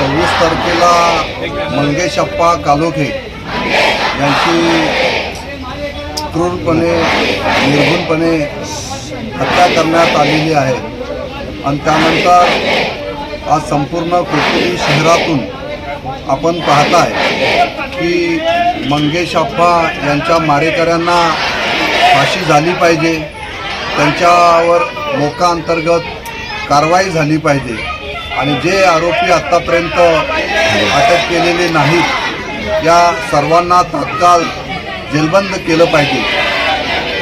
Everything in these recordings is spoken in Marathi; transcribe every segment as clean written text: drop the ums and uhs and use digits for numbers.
26 तारखेला मंगेश अप्पा कालोखे यांची क्रूरपणे निर्घृणपणे हत्या करण्यात आलेली आहे आणि त्यानंतर आज संपूर्ण खोपोली शहरातून आपण पाहताय की मंगेश अप्पा यांच्या मारेकऱ्यांना फाशी झाली पाहिजे, त्यांच्यावर मोका अंतर्गत कारवाई झाली पाहिजे आणि जे आरोपी आत्तापर्यंत अटक केलेले नाहीत या सर्वांना तात्काळ जेलबंद केलं पाहिजे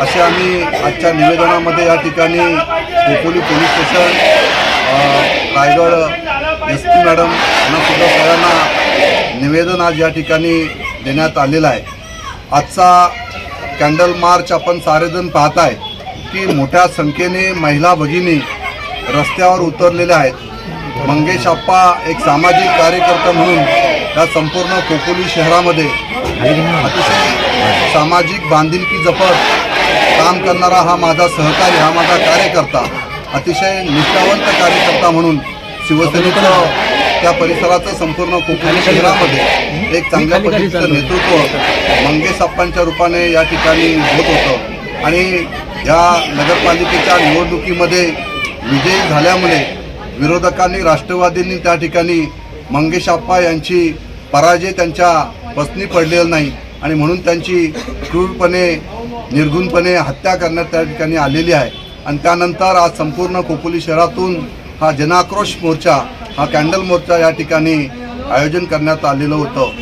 असे आम्ही आजच्या निवेदनामध्ये या ठिकाणी Khopoli police station, Raigad SP madam यांना सुद्धा सगळ्यांना निवेदन आज या ठिकाणी देण्यात आलेलं आहे। आजचा कॅन्डल मार्च आपण सारेजण पाहताय की मोठ्या संख्येने महिला भगिनी रस्त्यावर उतरलेल्या आहेत। मंगेश अप्पा एक सामाजिक कार्यकर्ता म्हणून या संपूर्ण खोपोली शहरामध्ये अतिशय सामाजिक बांधिलकी जपत काम करणारा हा माझा सहकारी, हा माझा कार्यकर्ता, अतिशय निष्ठावंत कार्यकर्ता म्हणून शिवसेनेचं त्या परिसराचं संपूर्ण खोपोली शहरामध्ये एक चांगल्या पद्धतीचं नेतृत्व मंगेश अप्पांच्या रूपाने या ठिकाणी होत होतं आणि या नगरपालिकेच्या निवडणुकीमध्ये विजयी झाल्यामुळे विरोधकांनी, राष्ट्रवादींनी त्या ठिकाणी मंगेश अप्पा यांची पराजय त्यांच्या वसनी पडलेला नाही आणि म्हणून त्यांची क्रूरपणे निर्घृणपणे हत्या करण्यात त्या ठिकाणी आलेली आहे आणि त्यानंतर आज संपूर्ण खोपोली शहरातून हा जनाक्रोश मोर्चा, हा कॅन्डल मोर्चा या ठिकाणी आयोजन करण्यात आलेलं होतं।